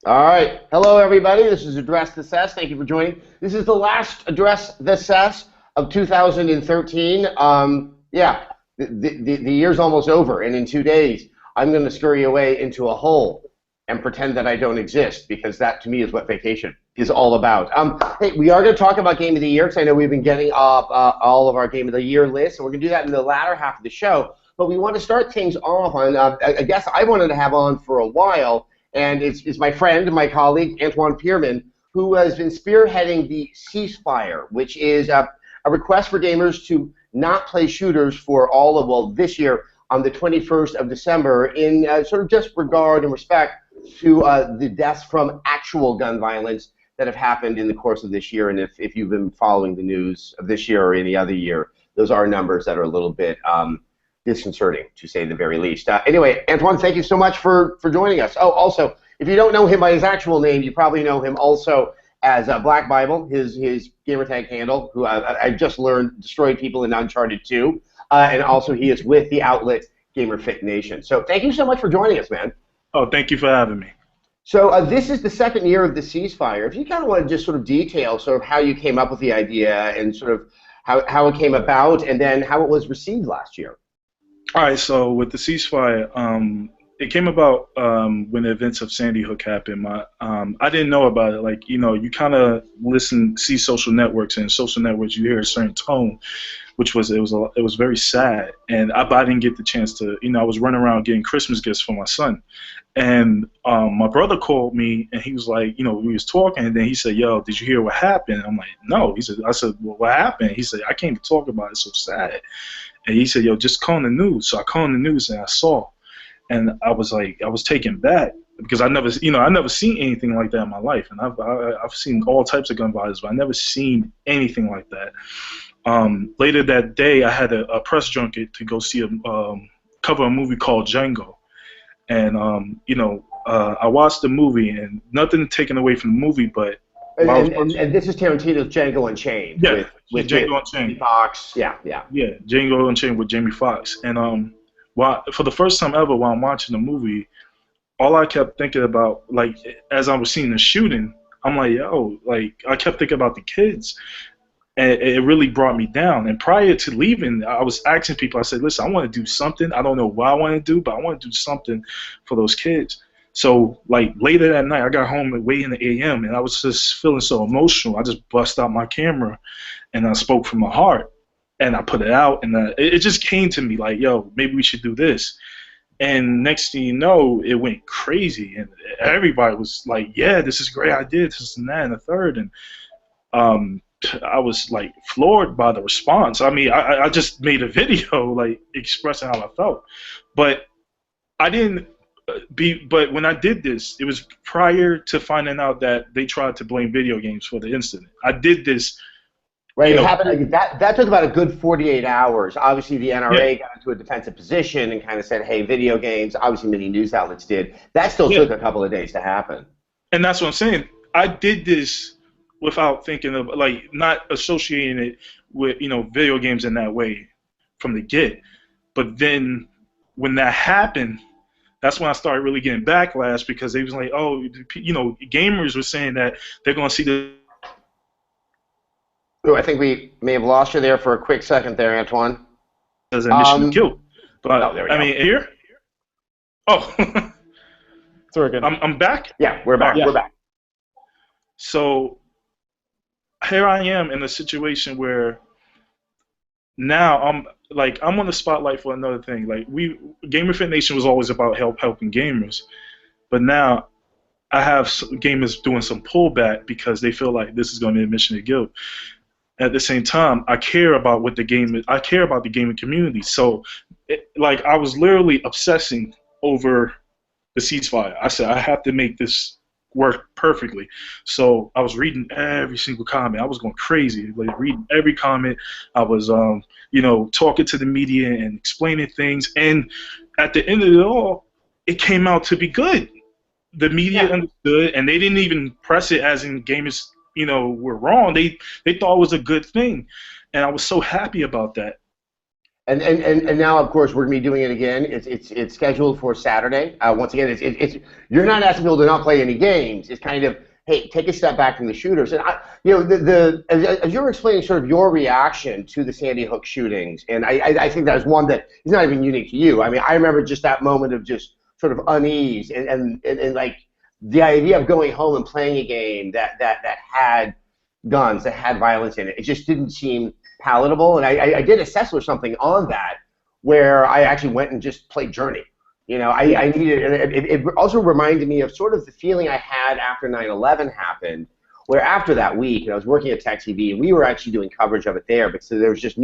All right. Hello, everybody. This is Address the Sess. Thank you for joining. This is the last Address the Sess of 2013. The year's almost over, and in 2 days, I'm going to scurry away into a hole and pretend that I don't exist, because that, to me, is what vacation is all about. Hey, we are going to talk about Game of the Year, because I know we've been getting up all of our Game of the Year lists, and we're going to do that in the latter half of the show. But we want to start things off on a guest I wanted to have on for a while, and it's my friend, my colleague, Antoine Pierman, who has been spearheading the ceasefire, which is a request for gamers to not play shooters for all of, well, this year on the 21st of December in sort of just regard and respect to the deaths from actual gun violence that have happened in the course of this year. And if you've been following the news of this year or any other year, those are numbers that are a little bit disconcerting, to say the very least. Anyway, Antoine, thank you so much for joining us. Oh, also, if you don't know him by his actual name, you probably know him also as Black Bible, his gamertag handle, who I've just learned destroyed people in Uncharted 2. And also he is with the outlet GamerFit Nation. So thank you so much for joining us, man. Oh, thank you for having me. So this is the second year of the ceasefire. If you kind of want to just sort of detail sort of how you came up with the idea and sort of how it came about, and then how it was received last year. All right, so with the ceasefire, it came about when the events of Sandy Hook happened. I didn't know about it. Like, you kind of see social networks, and social networks, you hear a certain tone, which was it was very sad. And I didn't get the chance to, I was running around getting Christmas gifts for my son, and my brother called me, and he was like, we was talking, and then he said, "Yo, did you hear what happened?" I'm like, "No." I said, "Well, what happened?" He said, "I can't even talk about it. It's so sad." And he said, "Yo, just call on the news." So I called on the news, and I saw, and I was taken back, because I never seen anything like that in my life, and I've seen all types of gun violence, but I never seen anything like that. Later that day, I had a press junket to go see cover a movie called Django, and I watched the movie, and nothing taken away from the movie, but and this is Tarantino's Django Unchained. Yeah, with Django Unchained. Fox. Yeah. Django Unchained with Jamie Foxx. And for the first time ever, while I'm watching the movie, all I kept thinking about, like, as I was seeing the shooting, I'm like, yo, like, I kept thinking about the kids, and it really brought me down. And prior to leaving, I was asking people, I said, listen, I want to do something. I don't know what I want to do, but I want to do something for those kids. So, like, later that night, I got home at way in the a.m., and I was just feeling so emotional. I just bust out my camera, and I spoke from my heart, and I put it out, and it just came to me like, yo, maybe we should do this. And next thing you know, it went crazy, and everybody was like, yeah, this is a great idea, this and that and the third. And I was, like, floored by the response. I mean, I just made a video, like, expressing how I felt. But I didn't... But when I did this, it was prior to finding out that they tried to blame video games for the incident. I did this. Right, it happened. That took about a good 48 hours. Obviously, the NRA got into a defensive position and kind of said, "Hey, video games." Obviously, many news outlets did. That still took a couple of days to happen. And that's what I'm saying. I did this without thinking of, like, not associating it with video games in that way from the get. But then when that happened, that's when I started really getting backlash, because they was like, oh, gamers were saying that they're going to see the... Ooh, I think we may have lost you there for a quick second there, Antoine. As a mission to kill. But, there we go. I mean, here? Oh. It's working. I'm back? Yeah, we're back. Yeah. We're back. So here I am in a situation where now I'm on the spotlight for another thing. Like, GamerFit Nation was always about helping gamers, but now I have gamers doing some pullback because they feel like this is going to be a mission of guilt. At the same time, I care about I care about the gaming community. So, I was literally obsessing over the ceasefire. I said, I have to make this work perfectly. So I was reading every single comment. I was going crazy, like, reading every comment. I was talking to the media and explaining things, and at the end of it all, it came out to be good. The media understood, and they didn't even press it as in gamers were wrong. They thought it was a good thing, and I was so happy about that. And now, of course, we're gonna be doing it again. It's scheduled for Saturday. Once again, it's you're not asking people to not play any games. It's kind of, hey, take a step back from the shooters. And as you were explaining sort of your reaction to the Sandy Hook shootings, and I think that is one that is not even unique to you. I mean, I remember just that moment of just sort of unease and like the idea of going home and playing a game that had guns, that had violence in it. It just didn't seem palatable, and I did a Sess or something on that where I actually went and just played Journey. You know, I needed, and it also reminded me of sort of the feeling I had after 9/11 happened, where after that week, and I was working at Tech TV, and we were actually doing coverage of it there, because there was just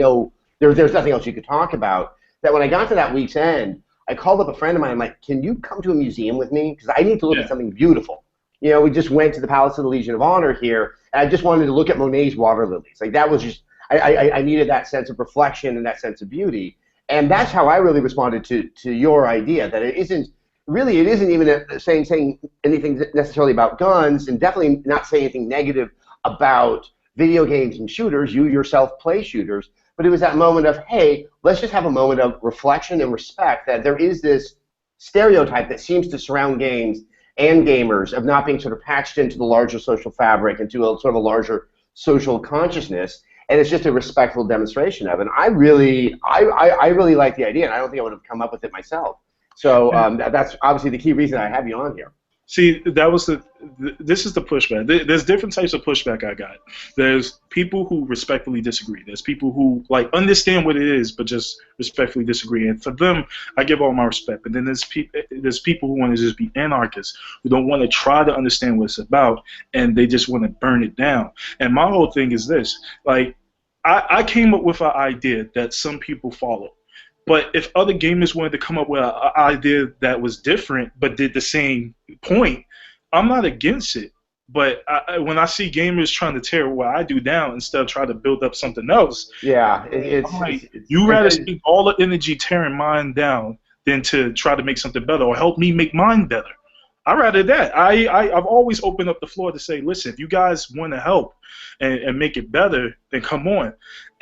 there's nothing else you could talk about. That when I got to that week's end, I called up a friend of mine. I'm like, can you come to a museum with me? Because I need to look at something beautiful. You know, we just went to the Palace of the Legion of Honor here, and I just wanted to look at Monet's water lilies. Like, that was just, I needed that sense of reflection and that sense of beauty. And that's how I really responded to your idea, that it isn't even saying anything necessarily about guns, and definitely not saying anything negative about video games and shooters. You yourself play shooters. But it was that moment of, hey, let's just have a moment of reflection and respect that there is this stereotype that seems to surround games and gamers of not being sort of patched into the larger social fabric, into a sort of a larger social consciousness, and it's just a respectful demonstration of it. And I really like the idea, and I don't think I would have come up with it myself. So that's obviously the key reason I have you on here. See, this is the pushback. There's different types of pushback I got. There's people who respectfully disagree. There's people who like understand what it is, but just respectfully disagree. And for them, I give all my respect. But then there's people who want to just be anarchists, who don't want to try to understand what it's about, and they just want to burn it down. And my whole thing is this: like, I came up with an idea that some people follow. But if other gamers wanted to come up with an idea that was different but did the same point, I'm not against it. But when I see gamers trying to tear what I do down instead of trying to build up something else, you rather spend all the energy tearing mine down than to try to make something better or help me make mine better. I'd rather that. I've always opened up the floor to say, listen, if you guys want to help and make it better, then come on.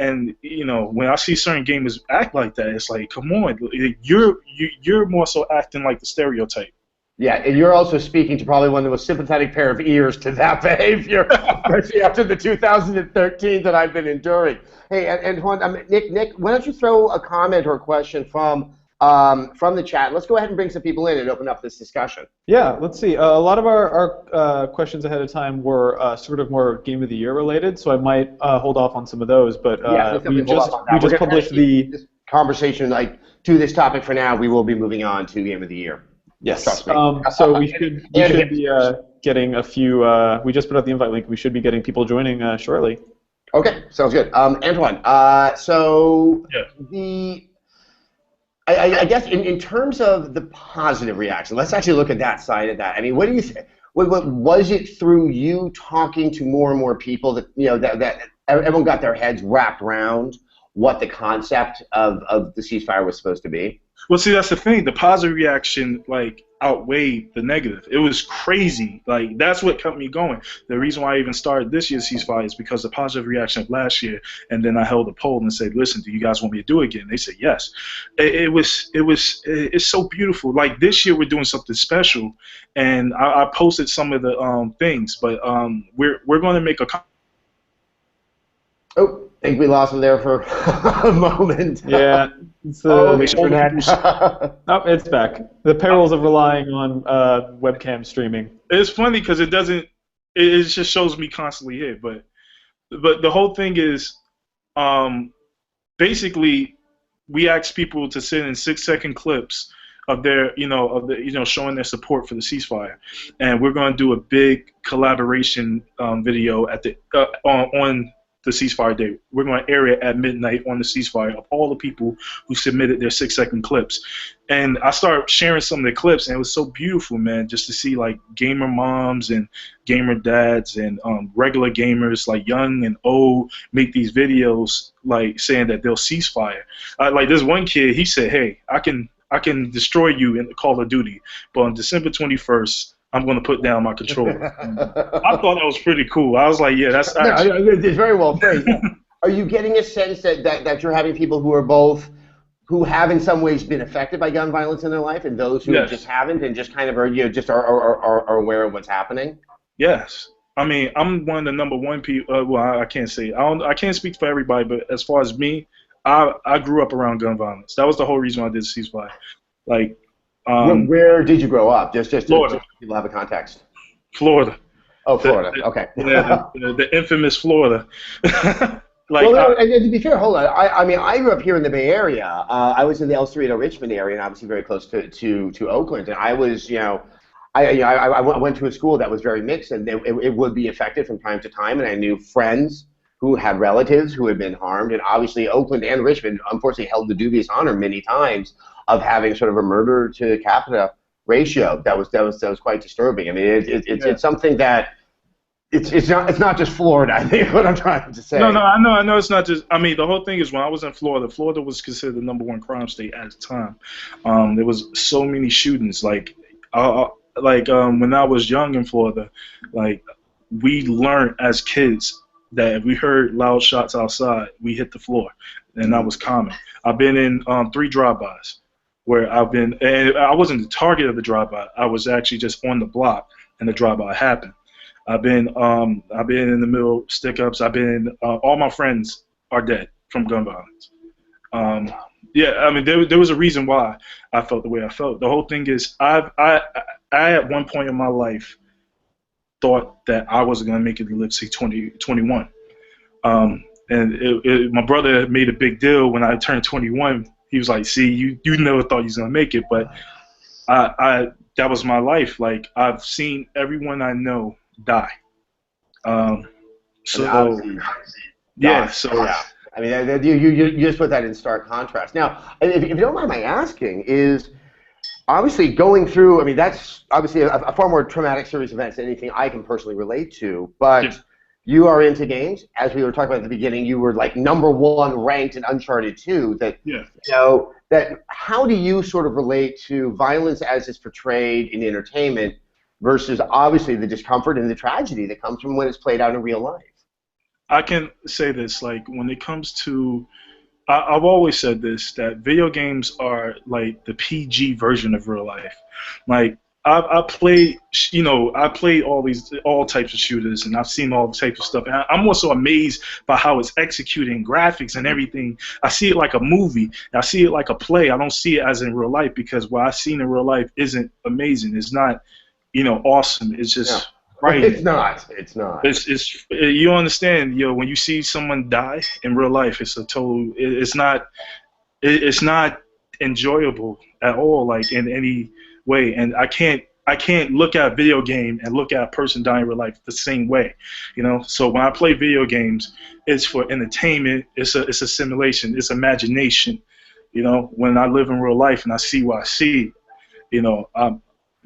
And you know, when I see certain gamers act like that, it's like, come on, you're more so acting like the stereotype. Yeah, and you're also speaking to probably one of the most sympathetic pair of ears to that behavior, especially after the 2013 that I've been enduring. Hey, and Nick, why don't you throw a comment or a question from the chat? Let's go ahead and bring some people in and open up this discussion. Yeah, let's see. A lot of our questions ahead of time were sort of more Game of the Year related, so I might hold off on some of those. But we just published this conversation to this topic for now. We will be moving on to Game of the Year. Yes. So we should be getting a few. We just put out the invite link. We should be getting people joining shortly. Okay, sounds good. Antoine, I guess in terms of the positive reaction, let's actually look at that side of that. I mean, what do you think? Was it through you talking to more and more people that that everyone got their heads wrapped around what the concept of the ceasefire was supposed to be? Well, see, that's the thing. The positive reaction, outweighed the negative. It was crazy. That's what kept me going. The reason why I even started this year's ceasefire is because of the positive reaction of last year. And then I held a poll and said, listen, do you guys want me to do it again? They said yes. It's so beautiful. This year we're doing something special. And I posted some of the things, but we're going to make a... Oh, I think we lost him there for a moment. Yeah. It's it's back. The perils of relying on webcam streaming. It's funny because it just shows me constantly here. But the whole thing is, basically, we ask people to send in 6-second clips of their, showing their support for the ceasefire, and we're going to do a big collaboration video at the on the ceasefire day. We're going to air it at midnight on the ceasefire of all the people who submitted their 6-second clips. And I started sharing some of the clips, and it was so beautiful, man, just to see gamer moms and gamer dads and regular gamers, young and old, make these videos saying that they'll ceasefire. This one kid, he said, hey, I can destroy you in the Call of Duty, but on December 21st, I'm going to put down my controller. I thought that was pretty cool. I was like, yeah, that's actually... It's very well phrased. Are you getting a sense that you're having people who are both who have in some ways been affected by gun violence in their life, and those who just haven't, and just kind of are are aware of what's happening? Yes. I mean, I'm one of the number one people. Well, I can't say I can't speak for everybody, but as far as me, I grew up around gun violence. That was the whole reason why I did CeaseFire. Like, where did you grow up? Just Florida. So people have a context. Florida. Oh, Florida. Okay. The infamous Florida. Like, well, and to be fair, hold on. I mean, I grew up here in the Bay Area. I was in the El Cerrito, Richmond area, and obviously very close to Oakland. And I was, I went to a school that was very mixed, and it would be affected from time to time. And I knew friends who had relatives who had been harmed. And obviously, Oakland and Richmond, unfortunately, held the dubious honor many times of having sort of a murder to capita ratio. That was quite disturbing. I mean, it's something that. It's not just Florida, I think, what I'm trying to say. No, I know it's not just. I mean, the whole thing is when I was in Florida, Florida was considered the #1 crime state at the time. There was so many shootings. Like when I was young in Florida, like we learned as kids that if we heard loud shots outside, we hit the floor, and that was common. I've been in 3 drive-bys where and I wasn't the target of the drive-by. I was actually just on the block, and the drive-by happened. I've been in the middle of stick-ups. All my friends are dead from gun violence. Yeah, I mean, there was a reason why I felt the way I felt. The whole thing is, I at one point in my life thought that I wasn't gonna make it to live, say, 21. And my brother made a big deal when I turned 21. He was like, "See, you never thought you was gonna make it," but that was my life. Like, I've seen everyone I know die. So yeah. I mean, you just put that in stark contrast. Now, if you don't mind my asking, is obviously going through. I mean, that's obviously a far more traumatic series of events than anything I can personally relate to. But you are into games, as we were talking about at the beginning. You were like #1 ranked in Uncharted 2. How do you sort of relate to violence as it's portrayed in entertainment versus obviously the discomfort and the tragedy that comes from when it's played out in real life? I can say this, like, when it comes to, I've always said this, that video games are like the PG version of real life. Like, I play all types of shooters, and I've seen all types of stuff. And I'm also amazed by how it's executing graphics and everything. I see it like a movie. I see it like a play. I don't see it as in real life, because what I've seen in real life isn't amazing. It's not, awesome. It's just right. It's not. It's you understand, when you see someone die in real life, it's not enjoyable at all, like, in any way. And I can't look at a video game and look at a person dying in real life the same way, So when I play video games, it's for entertainment. It's a simulation. It's imagination. When I live in real life and I see what I see,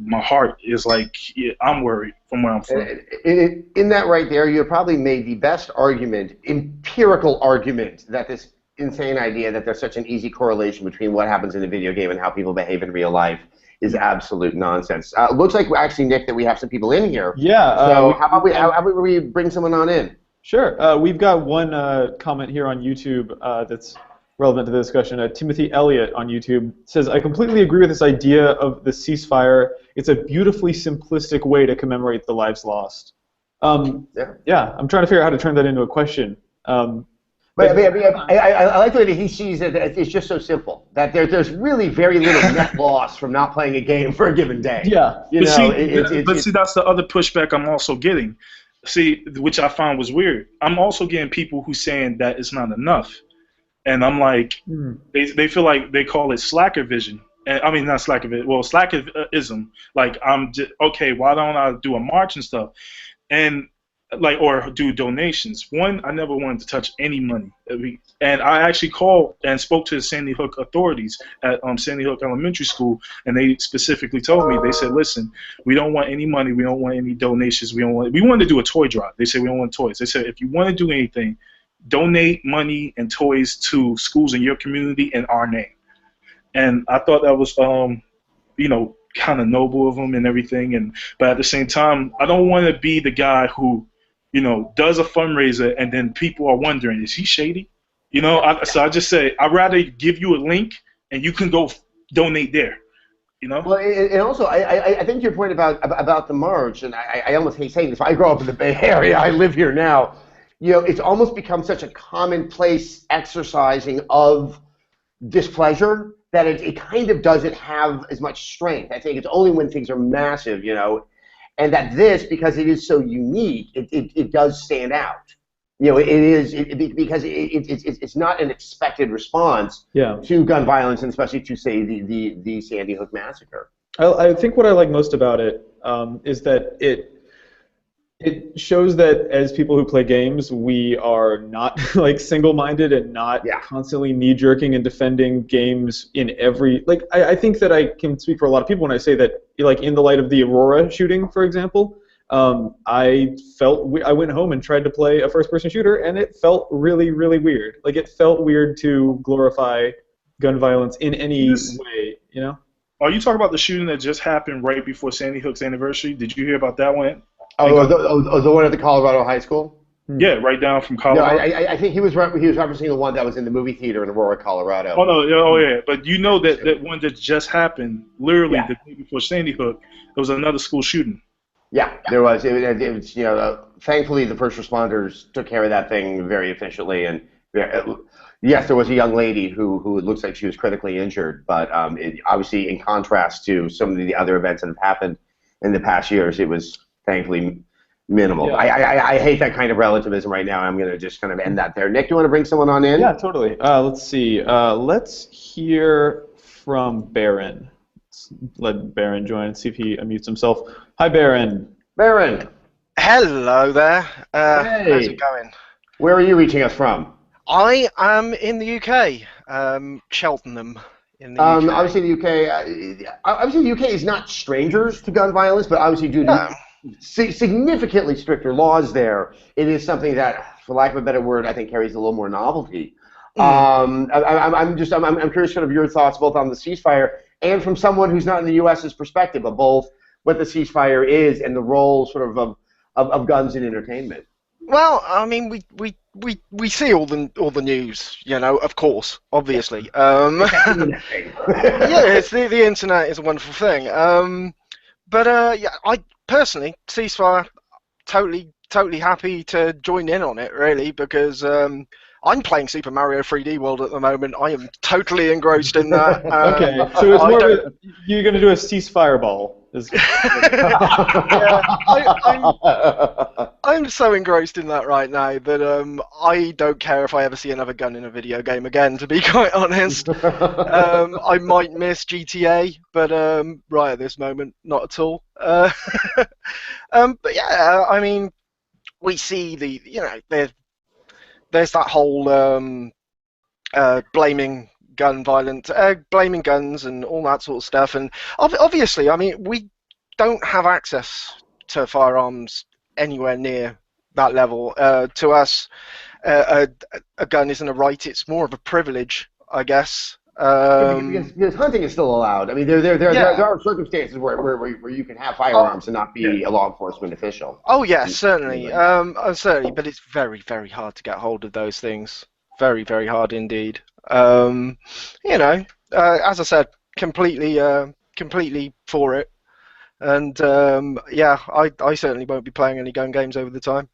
my heart is like, I'm worried from where I'm from. In that right there, you probably made the best argument, empirical argument, that this insane idea that there's such an easy correlation between what happens in a video game and how people behave in real life is absolute nonsense. Looks like, actually, Nick, that we have some people in here. Yeah. So how about we bring someone on in? Sure. We've got one comment here on YouTube that's relevant to the discussion. Timothy Elliott on YouTube says, "I completely agree with this idea of the ceasefire. It's a beautifully simplistic way to commemorate the lives lost." Yeah, I'm trying to figure out how to turn that into a question. But I like the way that he sees it. It's just so simple that there's really very little net loss from not playing a game for a given day. Yeah. See, that's the other pushback I'm also getting. See, which I found was weird. I'm also getting people who saying that it's not enough. And I'm like, they feel like they call it slacker vision. And I mean, not slacker vision, well, slackerism. Like, I'm just, okay, why don't I do a march and stuff? And, like, or do donations. One, I never wanted to touch any money. And I actually called and spoke to the Sandy Hook authorities at Sandy Hook Elementary School, and they specifically told me, they said, listen, we don't want any money, we don't want any donations, we wanted to do a toy drive. They said, we don't want toys. They said, if you want to do anything, donate money and toys to schools in your community in our name. And I thought that was, kind of noble of them and everything. But at the same time, I don't want to be the guy who, does a fundraiser and then people are wondering, is he shady? So I just say, I'd rather give you a link and you can go donate there. You know? Well, and also, I think your point about the march, and I almost hate saying this, I grew up in the Bay Area, I live here now, it's almost become such a commonplace exercising of displeasure that it kind of doesn't have as much strength. I think it's only when things are massive, and that this, because it is so unique, it does stand out. Because it's not an expected response to gun violence, and especially to, say, the Sandy Hook massacre. I think what I like most about it is that it shows that as people who play games, we are not like single-minded and not constantly knee-jerking and defending games in every I think that I can speak for a lot of people when I say that, like, in the light of the Aurora shooting, for example. I went home and tried to play a first-person shooter, and it felt really, really weird. Like, it felt weird to glorify gun violence in any way, Are you talking about the shooting that just happened right before Sandy Hook's anniversary? Did you hear about that one? The one at the Colorado High School? Yeah, right down from Colorado. No, I think he was referencing the one that was in the movie theater in Aurora, Colorado. Oh, no, yeah. But that one that just happened, literally the day before Sandy Hook, there was another school shooting. Yeah, there was. It was, thankfully the first responders took care of that thing very efficiently, and yes, there was a young lady who looks like she was critically injured, but obviously in contrast to some of the other events that have happened in the past years, it was thankfully minimal. Yeah. I hate that kind of relativism right now. I'm going to just kind of end that there. Nick, do you want to bring someone on in? Yeah, totally. Let's see. Let's hear from Baron. Let Baron join and see if he unmutes himself. Hi, Baron. Baron. Hello there. Hey. How's it going? Where are you reaching us from? I am in the UK, Cheltenham. In the UK. Obviously, the UK is not strangers to gun violence, but obviously due to significantly stricter laws there, it is something that, for lack of a better word, I think carries a little more novelty. I'm curious kind of your thoughts both on the ceasefire and from someone who's not in the U.S.'s perspective of both what the ceasefire is and the role sort of guns in entertainment. Well, I mean, we see all the news, of course, obviously. Yeah, it's the internet is a wonderful thing. I personally, ceasefire, totally happy to join in on it, really, because I'm playing Super Mario 3D World at the moment. I am totally engrossed in that. Okay, so it's more of you're going to do a ceasefire ball. I'm so engrossed in that right now that I don't care if I ever see another gun in a video game again, to be quite honest. I might miss GTA, but right at this moment, not at all. But yeah, I mean, we see there's that whole blaming gun violence, blaming guns and all that sort of stuff. And obviously, I mean, we don't have access to firearms anywhere near that level. To us, a gun isn't a right; it's more of a privilege, I guess. Because hunting is still allowed. I mean, there are circumstances where you can have firearms and not be a law enforcement official. Oh yes, certainly, certainly. But it's very, very hard to get hold of those things. Very, very hard indeed. As I said, completely for it. And I certainly won't be playing any gun games over the time.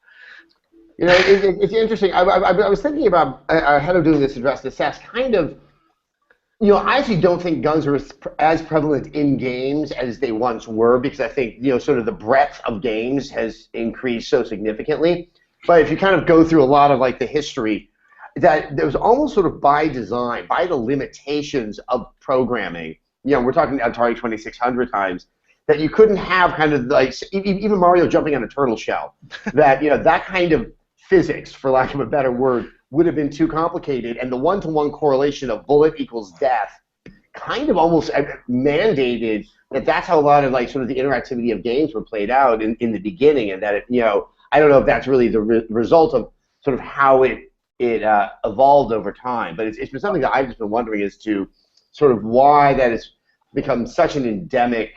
It's interesting. I was thinking about ahead of doing this address to Sess, kind of. I actually don't think guns are as prevalent in games as they once were, because I think, sort of the breadth of games has increased so significantly. But if you kind of go through a lot of, like, the history, that there was almost sort of by design, by the limitations of programming, we're talking Atari 2600 times, that you couldn't have kind of, like, even Mario jumping on a turtle shell, that, that kind of physics, for lack of a better word, would have been too complicated, and the one-to-one correlation of bullet equals death kind of almost mandated that that's how a lot of, like, sort of the interactivity of games were played out in the beginning, and that I don't know if that's really the result of sort of how it evolved over time, but it's been something that I've just been wondering as to sort of why that has become such an endemic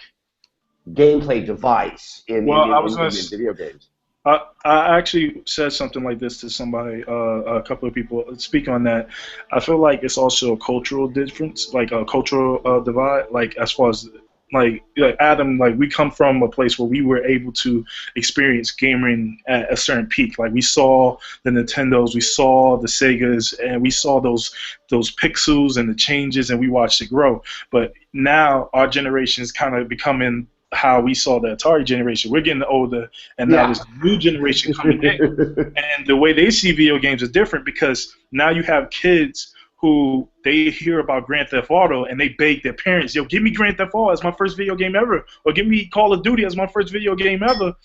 gameplay device in video games. I actually said something like this to somebody, a couple of people. Speak on that. I feel like it's also a cultural difference, like a cultural divide. Like as far as like Adam, like we come from a place where we were able to experience gaming at a certain peak. Like we saw the Nintendos, we saw the Segas, and we saw those pixels and the changes, and we watched it grow. But now our generation is kind of becoming how we saw the Atari generation. We're getting older, and now this new generation coming in, and the way they see video games is different because now you have kids who they hear about Grand Theft Auto and they beg their parents, yo, give me Grand Theft Auto as my first video game ever, or give me Call of Duty as my first video game ever,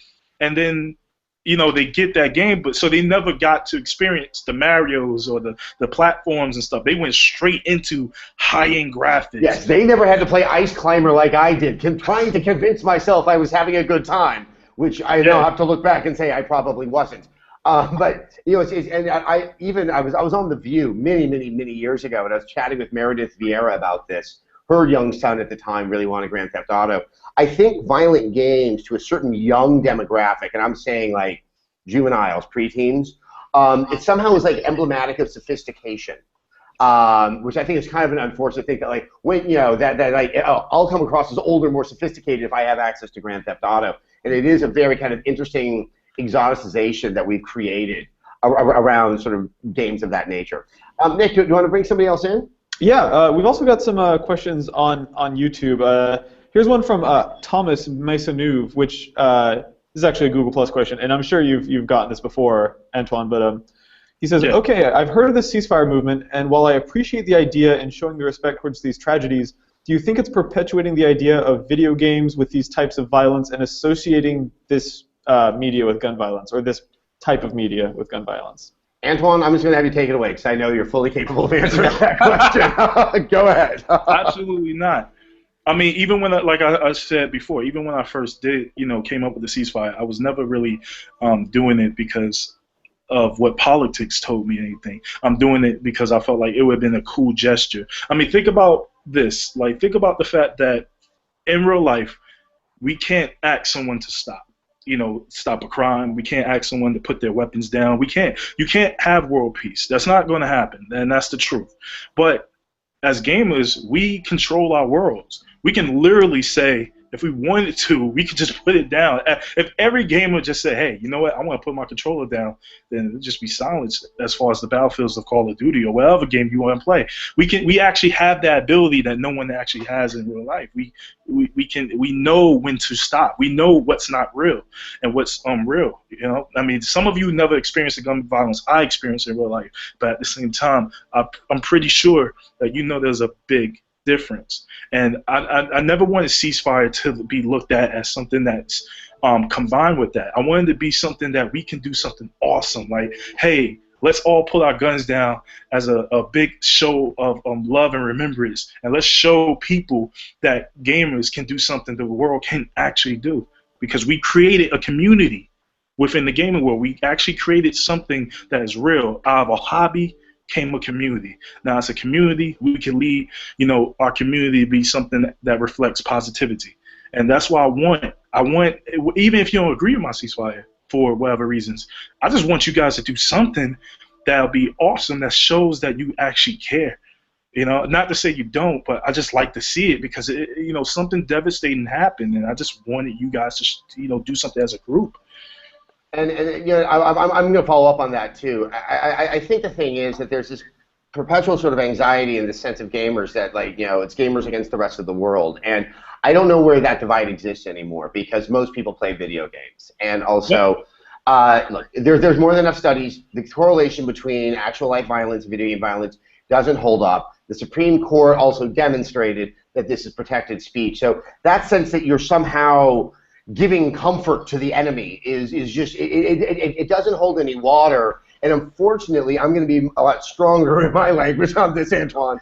and then they get that game, but so they never got to experience the Marios or the platforms and stuff. They went straight into high-end graphics. Yes, they never had to play Ice Climber like I did, trying to convince myself I was having a good time, which I now have to look back and say I probably wasn't. But I was on The View many years ago, and I was chatting with Meredith Vieira about this. Her young son at the time really wanted Grand Theft Auto. I think violent games to a certain young demographic, and I'm saying like juveniles, preteens, it somehow is like emblematic of sophistication, which I think is kind of an unfortunate thing that like when I'll come across as older, more sophisticated if I have access to Grand Theft Auto, and it is a very kind of interesting exoticization that we've created around sort of games of that nature. Nick, do you want to bring somebody else in? Yeah, we've also got some questions on YouTube. Here's one from Thomas Maisonneuve, which is actually a Google Plus question, and I'm sure you've gotten this before, Antoine. But he says, "Okay, I've heard of the ceasefire movement, and while I appreciate the idea and showing the respect towards these tragedies, do you think it's perpetuating the idea of video games with these types of violence and associating this media with gun violence, or this type of media with gun violence?" Antoine, I'm just going to have you take it away because I know you're fully capable of answering that question. Go ahead. Absolutely not. I mean, even when, like I said before, even when I first came up with the ceasefire, I was never really doing it because of what politics told me or anything. I'm doing it because I felt like it would have been a cool gesture. I mean, think about this. Like, think about the fact that in real life, we can't ask someone to stop. Stop a crime. We can't ask someone to put their weapons down. You can't have world peace. That's not going to happen, and that's the truth. But as gamers, we control our worlds. We can literally say, if we wanted to, we could just put it down. If every gamer just said, hey, you know what, I want to put my controller down, then it would just be silence as far as the battlefields of Call of Duty or whatever game you want to play. We actually have that ability that no one actually has in real life. We know when to stop. We know what's not real and what's unreal. I mean, some of you never experienced the gun violence I experienced in real life, but at the same time, I'm pretty sure that there's a big difference. And I never wanted ceasefire to be looked at as something that's combined with that. I wanted to be something that we can do something awesome. Like, hey, let's all put our guns down as a big show of love and remembrance. And let's show people that gamers can do something the world can actually do. Because we created a community within the gaming world. We actually created something that is real. Out of a hobby came a community. Now, as a community, we can lead, our community to be something that reflects positivity. And that's why I want, even if you don't agree with my ceasefire for whatever reasons, I just want you guys to do something that'll be awesome, that shows that you actually care. Not to say you don't, but I just like to see it because, something devastating happened, and I just wanted you guys to, do something as a group. And I'm going to follow up on that too. I think the thing is that there's this perpetual sort of anxiety in the sense of gamers that it's gamers against the rest of the world, and I don't know where that divide exists anymore because most people play video games, and also look, there's more than enough studies. The correlation between actual life violence and video game violence doesn't hold up. The Supreme Court also demonstrated that this is protected speech. So that sense that you're somehow giving comfort to the enemy is just it doesn't hold any water. And unfortunately, I'm going to be a lot stronger in my language on this, Antoine.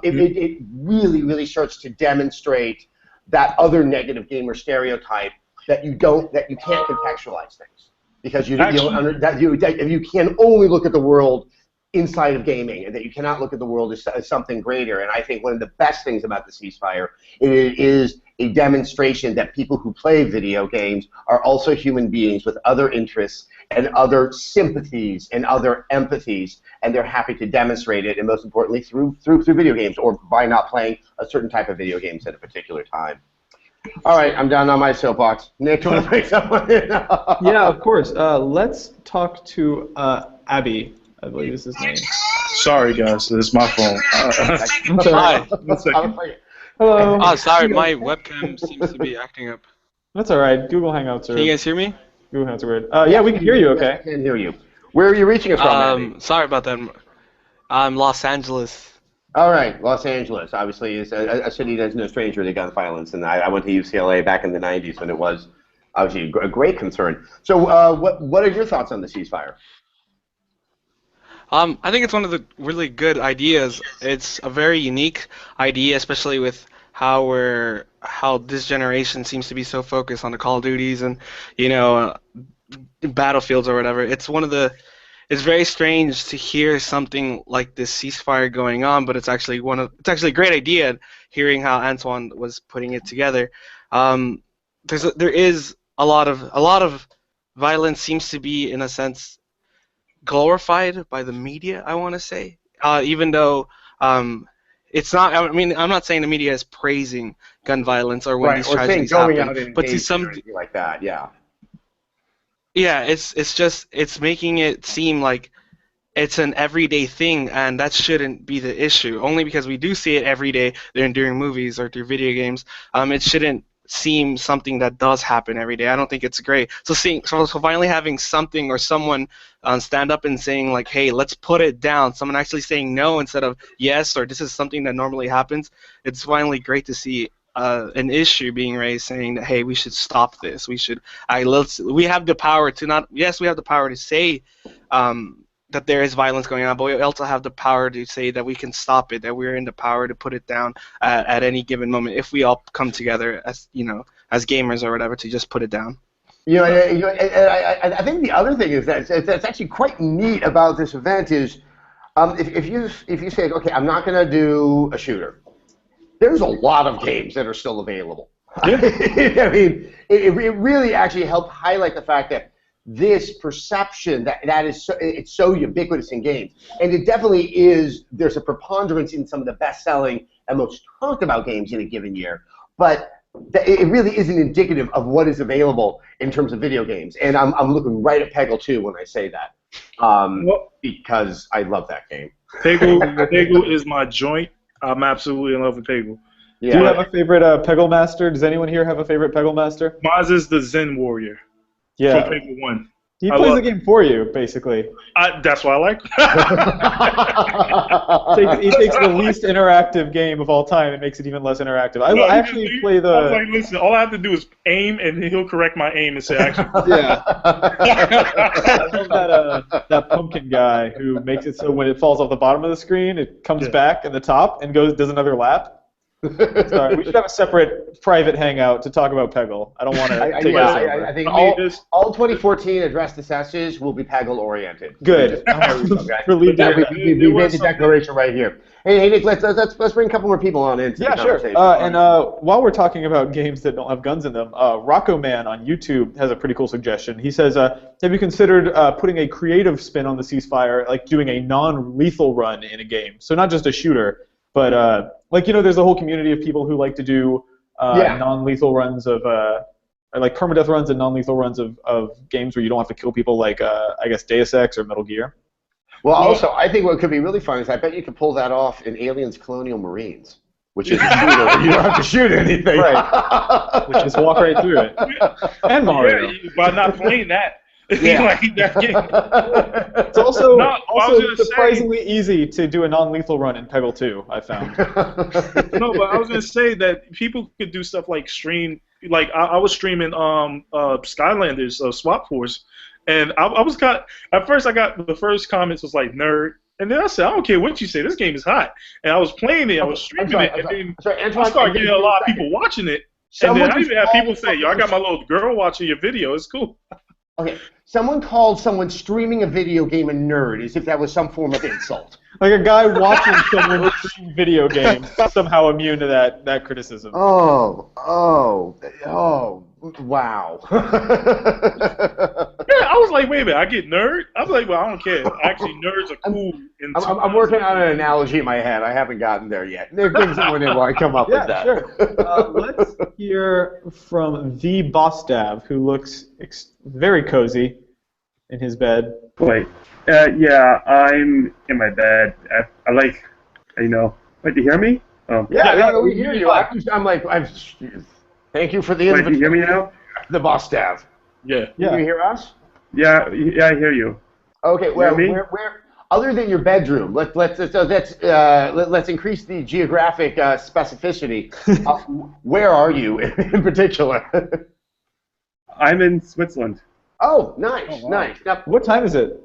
It really starts to demonstrate that other negative gamer stereotype that you can't contextualize things because you can only look at the world inside of gaming, and that you cannot look at the world as something greater. And I think one of the best things about the ceasefire is a demonstration that people who play video games are also human beings with other interests and other sympathies and other empathies, and they're happy to demonstrate it, and most importantly, through video games, or by not playing a certain type of video games at a particular time. All right, I'm down on my soapbox. Nick, do you want to bring someone in? Yeah, of course. Let's talk to Abby, I believe is his name. Sorry, guys, this is my phone. Hi. 1 second. Hello. Oh, sorry, my webcam seems to be acting up. That's all right. Google Hangouts are. Can you guys hear me? Google Hangouts are weird. Yeah, we can hear you. Okay. I can hear you. Where are you reaching us from, Abby? Sorry about that. I'm Los Angeles. All right, Los Angeles obviously is a city that's no stranger to gun violence, and I went to UCLA back in the 90s when it was obviously a great concern. So what are your thoughts on the ceasefire? I think it's one of the really good ideas. It's a very unique idea, especially with how this generation seems to be so focused on the Call of Duties and battlefields or whatever. It's very strange to hear something like this ceasefire going on, but it's actually a great idea. Hearing how Antoine was putting it together, there is a lot of violence seems to be in a sense glorified by the media. I want to say, even though it's not. I mean, I'm not saying the media is praising gun violence or when these tragedies happen, but to some like that, yeah. Yeah, it's making it seem like it's an everyday thing, and that shouldn't be the issue. Only because we do see it every day during movies or through video games, it shouldn't seem something that does happen every day. I don't think it's great. So finally having something or someone stand up and saying like, hey, let's put it down. Someone actually saying no instead of yes, or this is something that normally happens. It's finally great to see an issue being raised, saying that hey, we should stop this. We have the power to we have the power to say that there is violence going on, but we also have the power to say that we can stop it, that we're in the power to put it down at any given moment if we all come together as as gamers or whatever to just put it down. I think the other thing is that's actually quite neat about this event is if you say, okay, I'm not going to do a shooter, there's a lot of games that are still available. Yeah. I mean, it really actually helped highlight the fact that this perception that is it's so ubiquitous in games, and it definitely is. There's a preponderance in some of the best-selling and most talked about games in a given year, but it really isn't indicative of what is available in terms of video games. And I'm looking right at Peggle 2 when I say that, because I love that game. Peggle is my joint. I'm absolutely in love with Peggle. Yeah. Do you have a favorite Peggle master? Does anyone here have a favorite Peggle master? Mine is the Zen Warrior. Yeah. From Peggle 1. He plays the game for you, basically. That's why I like He takes the least interactive game of all time and makes it even less interactive. I actually play the... I was like, listen, all I have to do is aim, and he'll correct my aim and say, actually... Yeah. I love that pumpkin guy who makes it so when it falls off the bottom of the screen, it comes back in the top and does another lap. Sorry, we should have a separate private hangout to talk about Peggle. I don't want to take us over. I think all 2014 addressed assessors will be Peggle oriented. Good. We made the declaration right here. Hey Nick, let's bring a couple more people on into the conversation. Sure. And while we're talking about games that don't have guns in them, Rocco Man on YouTube has a pretty cool suggestion. He says, have you considered putting a creative spin on the ceasefire, like doing a non-lethal run in a game? So not just a shooter, but there's a whole community of people who like to do non-lethal runs of, like permadeath runs and non-lethal runs of games where you don't have to kill people, like I guess Deus Ex or Metal Gear. Well, also, I think what could be really fun is I bet you could pull that off in Aliens Colonial Marines, which is a shooter. You don't have to shoot anything. Right. Which is walk right through it. And Mario. Yeah, by not playing that. Yeah. It's also surprisingly easy to do a non-lethal run in Peggle 2, I found. No, but I was going to say that people could do stuff like stream. Like, I was streaming Skylanders, Swap Force, and I was at first I got the first comments was like, nerd. And then I said, I don't care what you say, this game is hot. And I was playing it, I was streaming it, and then I started getting a lot of people watching it. And then I even had people say, yo, I got my little girl watching your video, it's cool. Okay, someone called someone streaming a video game a nerd as if that was some form of insult. Like a guy watching someone stream video games somehow immune to that criticism. Oh, wow. Yeah, I was like, wait a minute, I get nerd? I was like, well, I don't care. Actually, nerds are cool. I'm working on an analogy in my head. I haven't gotten there yet. Nick, give someone in while I come up with that. Sure. Let's hear from the Bostav, who looks very cozy in his bed. Wait. Yeah, I'm in my bed. I like, Wait, do you hear me? Oh. Yeah, we hear you. Thank you for the invitation. Wait, do you hear me now? The Bostav. Yeah. Can you hear us? Yeah, I hear you. Okay, well, me? where other than your bedroom, let's increase the geographic specificity. Where are you in particular? I'm in Switzerland. Oh, nice, Oh, wow. nice. Now, What time is it?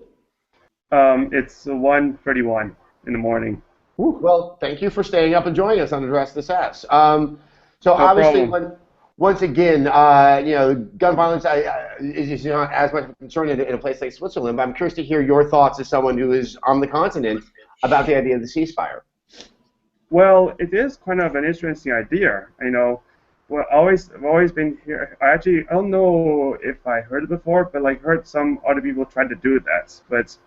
It's 1:31 in the morning. well, thank you for staying up and joining us on Address the Sess. So obviously, once again, gun violence is not as much of a concern in a place like Switzerland. But I'm curious to hear your thoughts as someone who is on the continent about the idea of the ceasefire. Well, it is kind of an interesting idea. Well, I've always been here. I don't know if I heard it before, but heard some other people try to do that. But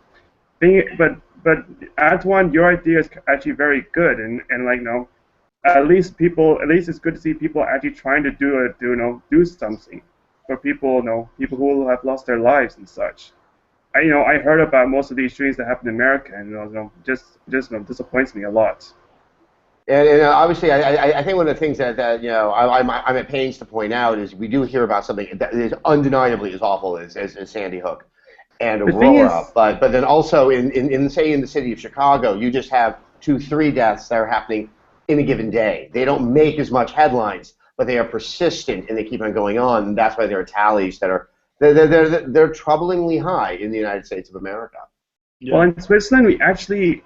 Antoine, your idea is actually very good, and at least it's good to see people actually trying to do something for people who have lost their lives and such. I heard about most of these shootings that happen in America, and just disappoints me a lot. And obviously, I think one of the things that I'm at pains to point out is we do hear about something that is undeniably as awful as Sandy Hook and Aurora, but then also in the city of Chicago, you just have 2-3 deaths that are happening in a given day. They don't make as much headlines, but they are persistent and they keep on going on. And that's why there are tallies that are they're troublingly high in the United States of America. Yeah. Well, in Switzerland, we actually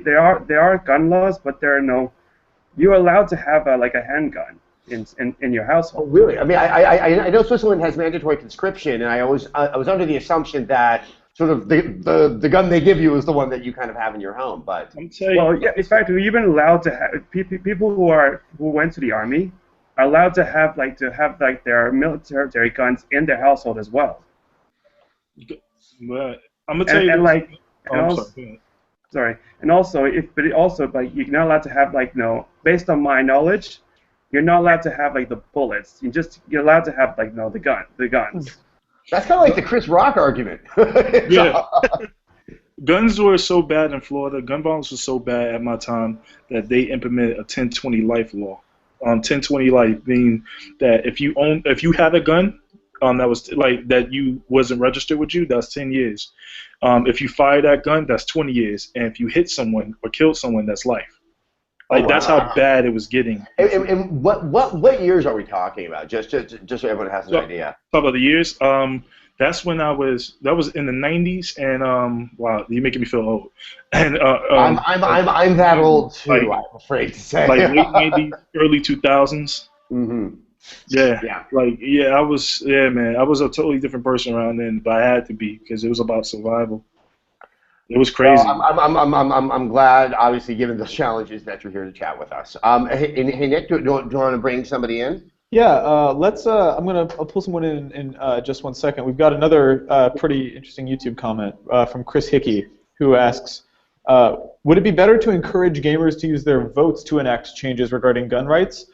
there are gun laws, but you're allowed to have a handgun in your household. Oh, really? I mean, I know Switzerland has mandatory conscription, and I was under the assumption that sort of the gun they give you is the one that you kind of have in your home. But well, yeah, in fact, we're even allowed to have people who went to the army are allowed to have their military guns in their household as well. But I'm gonna tell you. Sorry. And also, you're not allowed to have based on my knowledge, you're not allowed to have the bullets. You're allowed to have the guns. That's kind of like the Chris Rock argument. Yeah. Guns were so bad in Florida. Gun violence was so bad at my time that they implemented a 10-20 life law. 10-20 life being that if you had a gun that was that you wasn't registered with you, that's 10 years. If you fire that gun, that's 20 years. And if you hit someone or killed someone, that's life. That's how bad it was getting. And what years are we talking about? Just so everyone has an idea. Talk about the years. That's when that was in the 90s, and wow, you're making me feel old. And I'm that old too. I'm afraid to say. Late 90s, early 2000s. Mm-hmm. Yeah. I was a totally different person around then, but I had to be because it was about survival. It was crazy. Well, I'm glad, obviously, given the challenges that you're here to chat with us. Hey Nick, do you want to bring somebody in? Yeah, let's. I'll pull someone in just 1 second. We've got another pretty interesting YouTube comment from Chris Hickey, who asks, would it be better to encourage gamers to use their votes to enact changes regarding gun rights?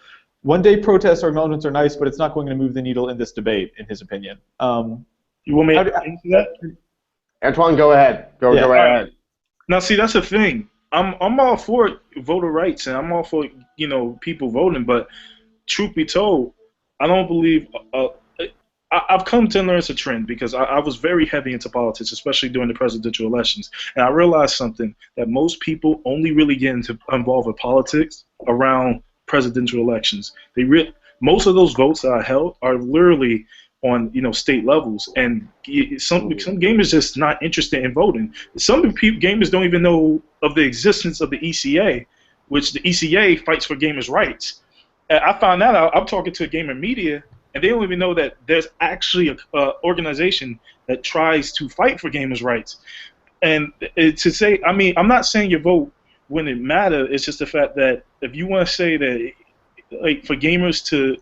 One-day protests or acknowledgements are nice, but it's not going to move the needle in this debate, in his opinion. You want me to answer that? Antoine, go ahead. Go right ahead. Now, see, that's the thing. I'm all for voter rights, and I'm all for people voting. But truth be told, I don't believe. I've come to learn it's a trend because I was very heavy into politics, especially during the presidential elections, and I realized something that most people only really get involved with politics around presidential elections. Most of those votes that I held are literally on state levels, and some gamers just not interested in voting. Some gamers don't even know of the existence of the ECA, which the ECA fights for gamers' rights. And I found that out. I'm talking to gamer media, and they don't even know that there's actually a organization that tries to fight for gamers' rights. And to say, I mean, I'm not saying your vote wouldn't matter. It's just the fact that if you want to say that, like, for gamers to,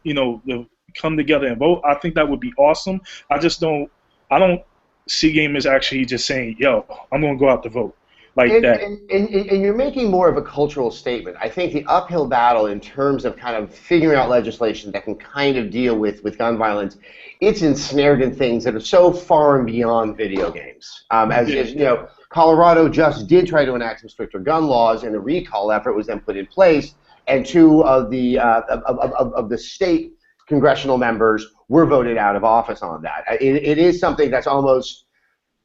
come together and vote, I think that would be awesome. I don't see gamers actually just saying, yo, I'm going to go out to vote like that. And you're making more of a cultural statement. I think the uphill battle in terms of kind of figuring out legislation that can kind of deal with gun violence, it's ensnared in things that are so far and beyond video games. As you know, Colorado just did try to enact some stricter gun laws, and a recall effort was then put in place, and two of the state congressional members were voted out of office on that. It is something that's almost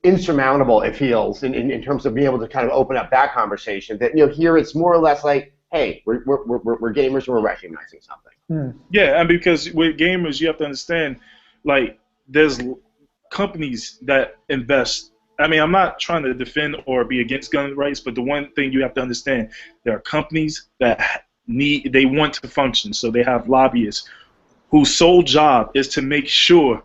insurmountable, it feels, in terms of being able to kind of open up that conversation. That here it's more or less like, hey, we're gamers and we're recognizing something. Yeah, and because with gamers, you have to understand, like, there's companies that invest. I mean, I'm not trying to defend or be against gun rights, but the one thing you have to understand, there are companies that they want to function, so they have lobbyists whose sole job is to make sure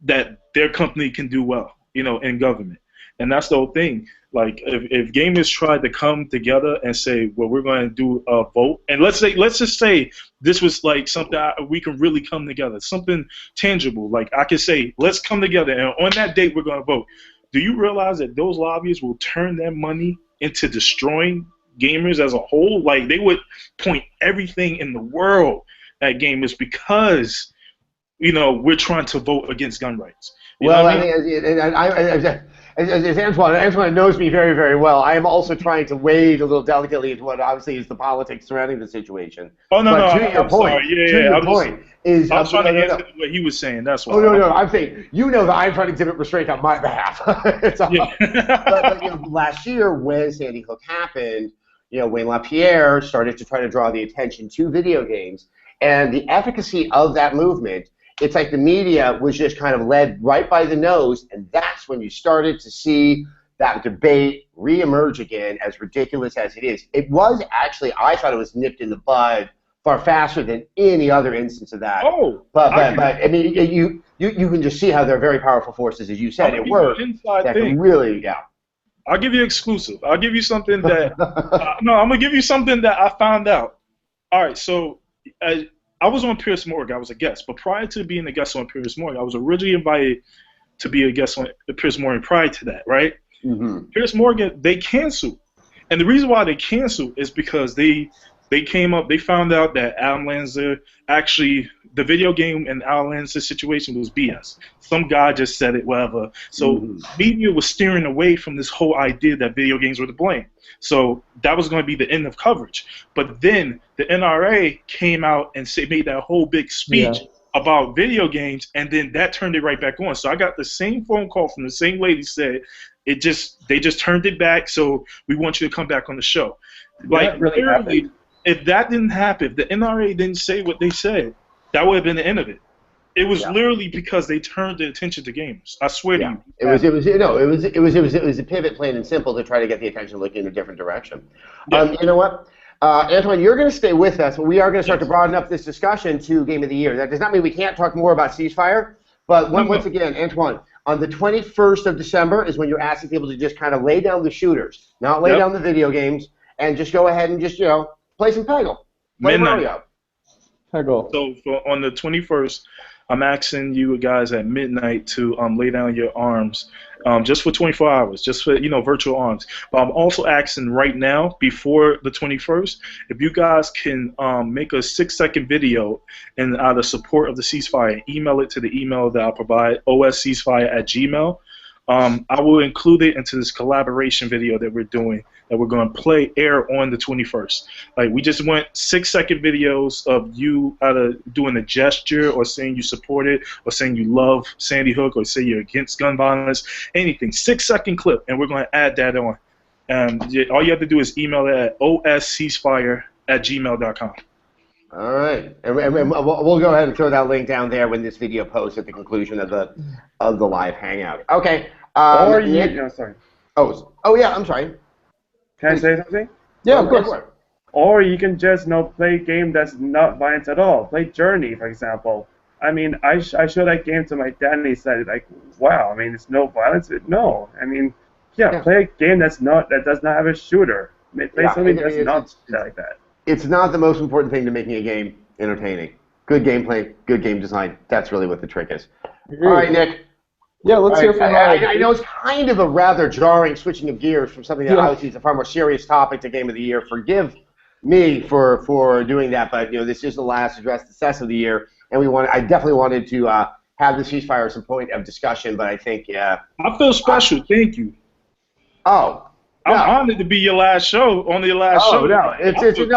that their company can do well, in government. And that's the whole thing. Like, if gamers tried to come together and say, well, we're going to do a vote, and let's just say this was like something we can really come together, something tangible. Like, I could say, let's come together, and on that date, we're going to vote. Do you realize that those lobbyists will turn their money into destroying gamers as a whole? Like, they would point everything in the world at gamers because, we're trying to vote against gun rights. Well, as Antoine knows me very, very well, I am also trying to wade a little delicately into what obviously is the politics surrounding the situation. Oh, no, but no, to your point, I was trying to answer what he was saying, that's why. Oh, no, I'm saying, that I'm trying to exhibit restraint on my behalf. But last year, when Sandy Hook happened, Wayne LaPierre started to try to draw the attention to video games, and the efficacy of that movement, it's like the media was just kind of led right by the nose, and that's when you started to see that debate reemerge again, as ridiculous as it is. It was actually, I thought it was nipped in the bud far faster than any other instance of that. But I mean, you can just see how they're very powerful forces, as you said. It worked. That can really, I'll give you exclusive. I'll give you something that no, I'm gonna give you something that I found out. All right, so I was on Piers Morgan. I was a guest, but prior to being a guest on Piers Morgan, I was originally invited to be a guest on Piers Morgan prior to that, right? Piers Morgan, they canceled, and the reason why they canceled is because they found out that Adam Lanza actually, the video game and Adam Lanza's situation was BS. Some guy just said it, whatever. So media was steering away from this whole idea that video games were to blame. So that was going to be the end of coverage. But then the NRA came out and made that whole big speech about video games, and then that turned it right back on. So I got the same phone call from the same lady said they just turned it back. So we want you to come back on the show. Like, really literally, if that didn't happen, if the NRA didn't say what they said, that would have been the end of it. It was literally because they turned the attention to gamers. I swear to you. It was a pivot, plain and simple, to try to get the attention looking in a different direction. You know what? Antoine, you're going to stay with us, but we are going to start to broaden up this discussion to Game of the Year. That does not mean we can't talk more about OSCeaseFire, but once again, Antoine, on the 21st of December is when you're asking people to just kind of lay down the shooters, not lay down the video games, and just go ahead and just, play some Peggle. Play Mario. Peggle. So on the 21st, I'm asking you guys at midnight to lay down your arms, just for 24 hours, just for virtual arms. But I'm also asking right now, before the 21st, if you guys can make a 6-second video in out of support of the ceasefire, email it to the email that I'll provide, OSCeaseFire@gmail. I will include it into this collaboration video that we're doing, that we're going to air on the 21st. Like, we just want 6-second videos of you either doing a gesture or saying you support it or saying you love Sandy Hook or say you're against gun violence, anything. 6-second clip, and we're going to add that on. All you have to do is email it at OSCeaseFire@gmail.com. All right, and we'll go ahead and throw that link down there when this video posts at the conclusion of the live hangout. Okay. Or sorry. Oh yeah, I'm sorry. Can I say something? Yeah, of course. Or you can just play a game that's not violent at all. Play Journey, for example. I mean, I showed that game to my dad, and he said, like, wow, I mean, it's no violence. No, I mean, Yeah, play a game that does not have a shooter. Play something that's not like that. It's not the most important thing to making a game entertaining. Good gameplay, good game design. That's really what the trick is. All right, Nick. Yeah, let's hear from. I know it's kind of a rather jarring switching of gears from something that obviously is a far more serious topic to Game of the Year. Forgive me for doing that, but this is the last address to Sess of the year, and I definitely wanted to have the ceasefire as a point of discussion, but I think I feel special. Thank you. Oh. I'm honored to be your last show on your last show. Oh no,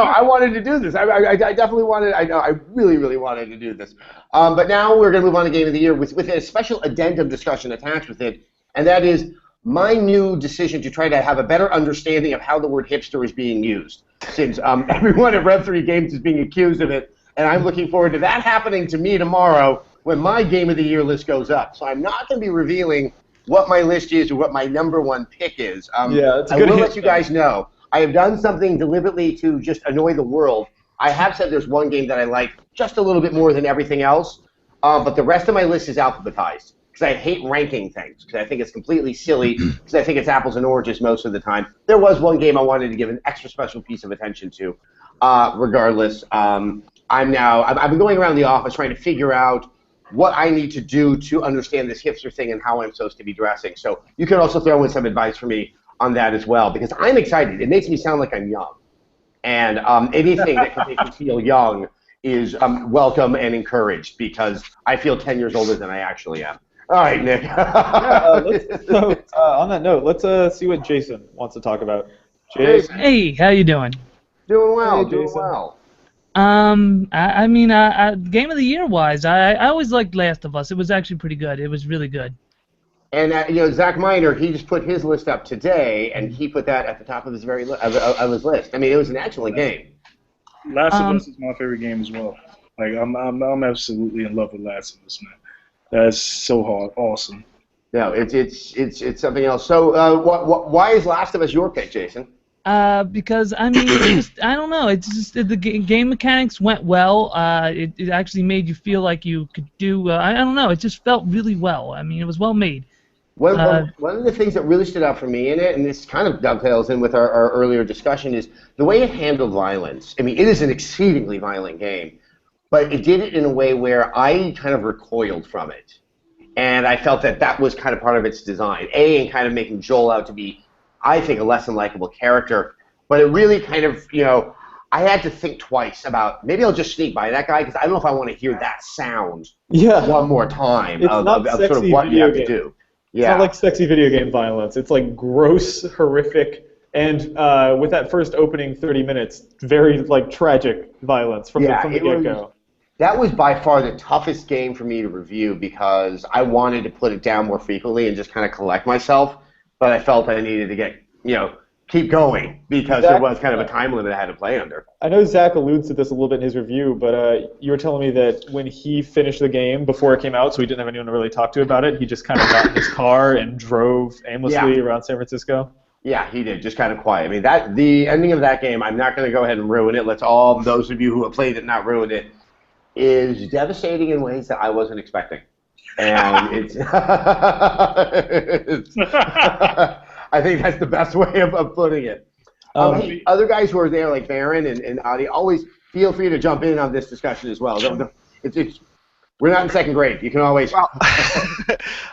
I wanted to do this. I definitely wanted. I really wanted to do this. But now we're going to move on to Game of the Year with a special addendum discussion attached with it, and that is my new decision to try to have a better understanding of how the word hipster is being used, since everyone at Rev3 Games is being accused of it, and I'm looking forward to that happening to me tomorrow when my Game of the Year list goes up. So I'm not going to be revealing what my list is or what my number one pick is. It's a good I will let you guys know. I have done something deliberately to just annoy the world. I have said there's one game that I like just a little bit more than everything else, but the rest of my list is alphabetized because I hate ranking things because I think it's completely silly because I think it's apples and oranges most of the time. There was one game I wanted to give an extra special piece of attention to. Regardless, I've been going around the office trying to figure out what I need to do to understand this hipster thing and how I'm supposed to be dressing. So you can also throw in some advice for me on that as well, because I'm excited. It makes me sound like I'm young. And anything that can make me feel young is welcome and encouraged, because I feel 10 years older than I actually am. All right, Nick. On that note, let's see what Jason wants to talk about. Jason? Hey, how you doing? Doing well, Hey, doing Jason. well. I mean, Game of the Year wise, I always liked Last of Us. It was actually pretty good. It was really good. And Zach Miner, he just put his list up today, and he put that at the top of his of his list. I mean, it was an excellent game. Last of Us is my favorite game as well. Like I'm absolutely in love with Last of Us, man. That's so hard, awesome. No, it's something else. So, why is Last of Us your pick, Jason? Because I mean, I don't know. It's just the game mechanics went well. It actually made you feel like you could do. I don't know. It just felt really well. I mean, it was well made. One of the things that really stood out for me in it, and this kind of dovetails in with our earlier discussion, is the way it handled violence. I mean, it is an exceedingly violent game, but it did it in a way where I kind of recoiled from it, and I felt that was kind of part of its design. In kind of making Joel out to be, I think, a less than likable character, but it really kind of, I had to think twice about, maybe I'll just sneak by that guy, because I don't know if I want to hear that sound one more time of sort of what you have to do. It's not like sexy video game violence. It's like gross, horrific, and with that first opening 30 minutes, very tragic violence from the get-go. That was by far the toughest game for me to review, because I wanted to put it down more frequently and just kind of collect myself. But I felt I needed to keep going, because there was kind of a time limit I had to play under. I know Zach alludes to this a little bit in his review, but you were telling me that when he finished the game before it came out, so he didn't have anyone to really talk to about it, he just kind of got in his car and drove aimlessly around San Francisco. Yeah, he did, just kind of quiet. I mean, the ending of that game, I'm not going to go ahead and ruin it. Let's all those of you who have played it not ruin it. Is devastating in ways that I wasn't expecting. And it's I think that's the best way of putting it. Hey, other guys who are there, like Baron and Adi, always feel free to jump in on this discussion as well. We're not in second grade. You can always... Well,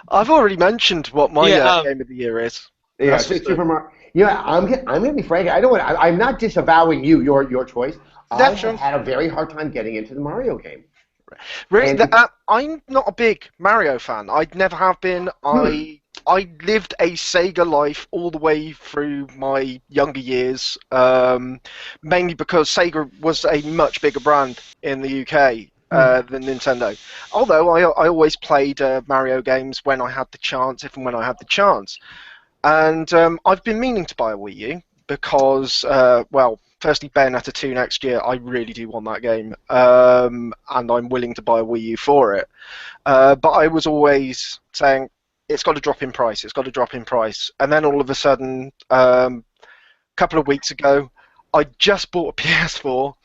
I've already mentioned what my Game of the Year is. Yeah, Super Mario. I'm going to be frank. I'm not disavowing your choice. I had a very hard time getting into the Mario game. Really, I'm not a big Mario fan. I never have been. I lived a Sega life all the way through my younger years, mainly because Sega was a much bigger brand in the UK than Nintendo. Although I always played Mario games when I had the chance, if and when I had the chance. And I've been meaning to buy a Wii U because, firstly, Bayonetta 2 next year, I really do want that game, and I'm willing to buy a Wii U for it. But I was always saying, it's got to drop in price, it's got to drop in price. And then all of a sudden, a couple of weeks ago, I just bought a PS4,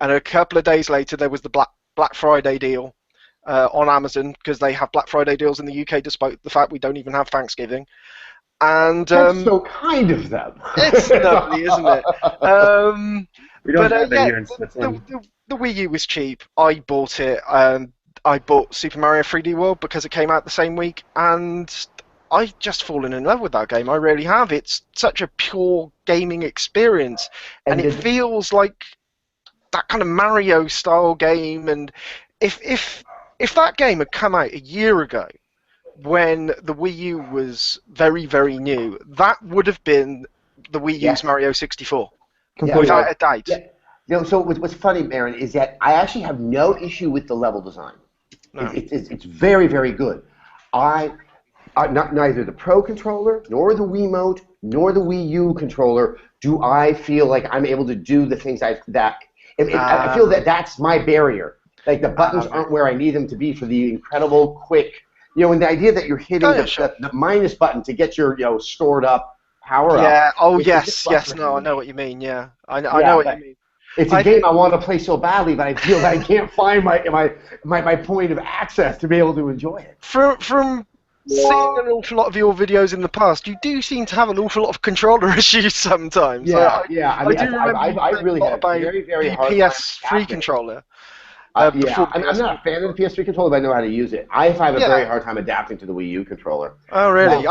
and a couple of days later, there was the Black Friday deal on Amazon, because they have Black Friday deals in the UK, despite the fact we don't even have Thanksgiving. And That's so kind of them. it's lovely, isn't it? We don't have that yeah, here in Switzerland. the Wii U was cheap. I bought it. I bought Super Mario 3D World because it came out the same week, and I've just fallen in love with that game. I really have. It's such a pure gaming experience, and it feels like that kind of Mario style game. And if that game had come out a year ago, when the Wii U was very, very new, that would have been the Wii U's Mario 64. Without a doubt. Yeah. You know, so what's funny, Aaron, is that I actually have no issue with the level design. No. It's very, very good. Neither the Pro controller, nor the Wiimote, nor the Wii U controller do I feel like I'm able to do the things I feel that that's my barrier. Like the buttons aren't where I need them to be for the incredible quick. You know, and the idea that you're hitting the minus button to get your stored up power up. Yeah. Oh yes. No, I know what you mean. Yeah. I know what you mean. It's a game I want to play so badly, but I feel that I can't find my point of access to be able to enjoy it. From seeing an awful lot of your videos in the past, you do seem to have an awful lot of controller issues sometimes. Yeah, I do remember I really had about very, very the hard PS3 controller. I'm not a fan of the PS3 controller, but I know how to use it. I find a very hard time adapting to the Wii U controller. Oh, really?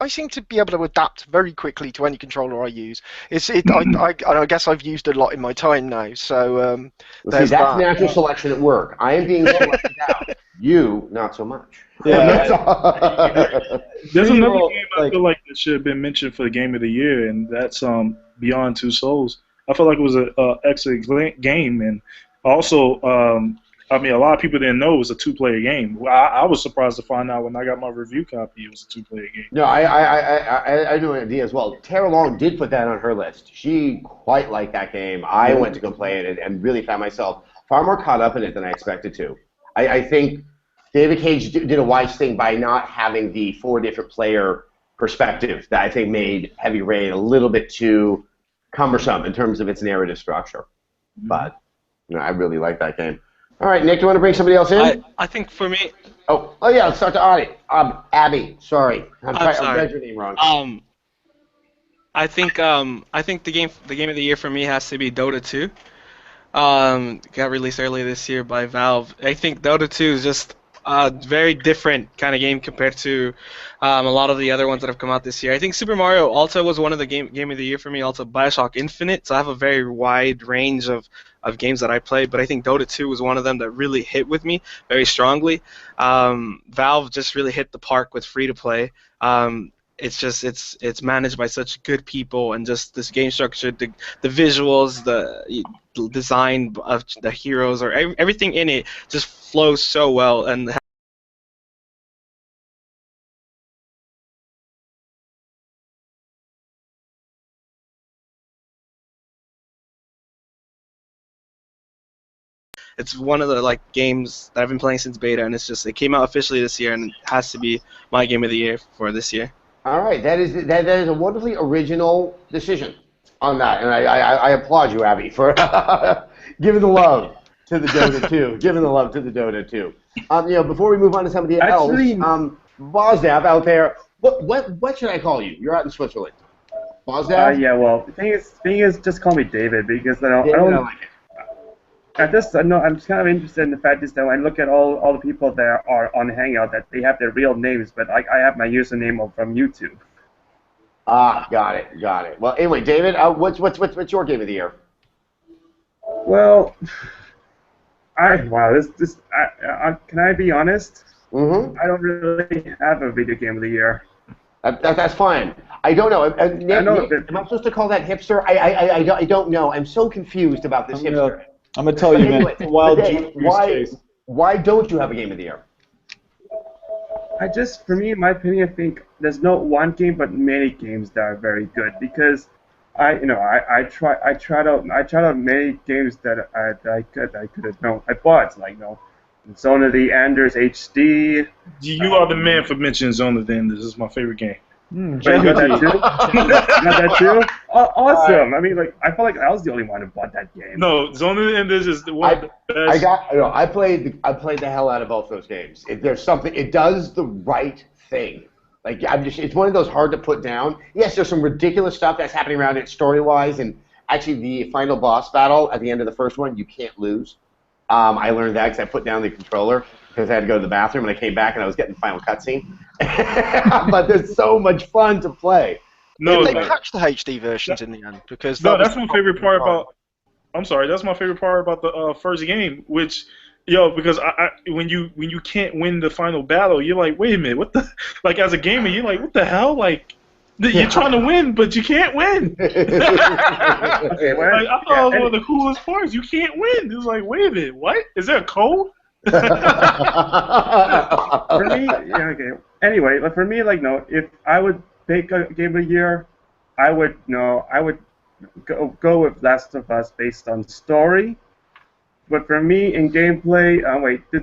I seem to be able to adapt very quickly to any controller I use. I guess I've used a lot in my time now, so that's natural selection at work. I am being selected out. You, not so much. Yeah. There's another game I feel like that should have been mentioned for the Game of the Year, and that's Beyond Two Souls. I felt like it was an excellent game, and also, I mean, a lot of people didn't know it was a two-player game. I was surprised to find out when I got my review copy it was a two-player game. No, I knew an idea as well. Tara Long did put that on her list. She quite liked that game. I went to go play it and really found myself far more caught up in it than I expected to. I think David Cage did a wise thing by not having the 4 different player perspective that I think made Heavy Rain a little bit too cumbersome in terms of its narrative structure. But I really like that game. All right, Nick, do you want to bring somebody else in? I think for me. Oh yeah, let's start to Audie. Abby, sorry. I read your name wrong. I think the game of the year for me has to be Dota 2. Got released earlier this year by Valve. I think Dota 2 is just a very different kind of game compared to a lot of the other ones that have come out this year. I think Super Mario also was one of the game of the year for me. Also BioShock Infinite. So I have a very wide range of games that I play, but I think Dota 2 was one of them that really hit with me very strongly. Valve just really hit the park with free to play. It's managed by such good people, and just this game structure, the visuals, the design of the heroes, or everything in it just flows so well. And it's one of the games that I've been playing since beta, and it came out officially this year, and it has to be my game of the year for this year. All right, that is a wonderfully original decision on that, and I applaud you, Abby, for giving the love to the Dota 2. Giving the love to the Dota 2. Before we move on to somebody else, Bosdav out there, what should I call you? You're out in Switzerland. Bosdav? Yeah, well, the thing is, just call me David, because I don't like it. I'm just kind of interested in the fact is that when I look at all the people that are on Hangout, that they have their real names, but I have my username from YouTube. Got it. Well, anyway, David, what's your game of the year? Well, can I be honest? Mm-hmm. I don't really have a video game of the year. That's fine. I don't know. Nick, am I supposed to call that hipster? I don't know. I'm so confused about this hipster. I'm going to tell you, man, it's a wild case. Why don't you have a game of the year? For me, in my opinion, I think there's not one game, but many games that are very good, because I tried out many games that I could have known. I bought Zone of the Enders HD. You are the man for mentioning Zone of the Enders. This is my favorite game. You got that too? You got that too? Awesome. I mean, I felt like I was the only one who bought that game. No, Zone of the Enders is one of the best. I played the hell out of both those games. It does the right thing Like, it's one of those hard to put down. Yes, there's some ridiculous stuff that's happening around it story-wise, and actually the final boss battle at the end of the first one, you can't lose. I learned that because I put down the controller because I had to go to the bathroom, and I came back and I was getting the final cutscene. But there's so much fun to play. Did they patch the HD versions in the end? Because that's my favorite part about. I'm sorry, that's my favorite part about the first game, which. Because when you can't win the final battle, you're like, wait a minute, what the? Like as a gamer, you're like, what the hell? Like, you're trying to win, but you can't win. Like, I thought it was one of the coolest parts. You can't win. It was like, wait a minute, what? Is there a code? For me, okay. Anyway, like for me, like no, if I would pick a game of the year, I would go with Last of Us based on story. But for me, in gameplay,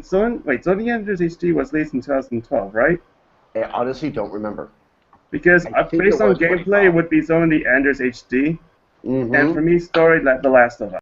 Zone of the Enders HD was released in 2012, right? I honestly don't remember. Because based on gameplay, it would be Zone of the Enders HD, and for me, story, like The Last of Us.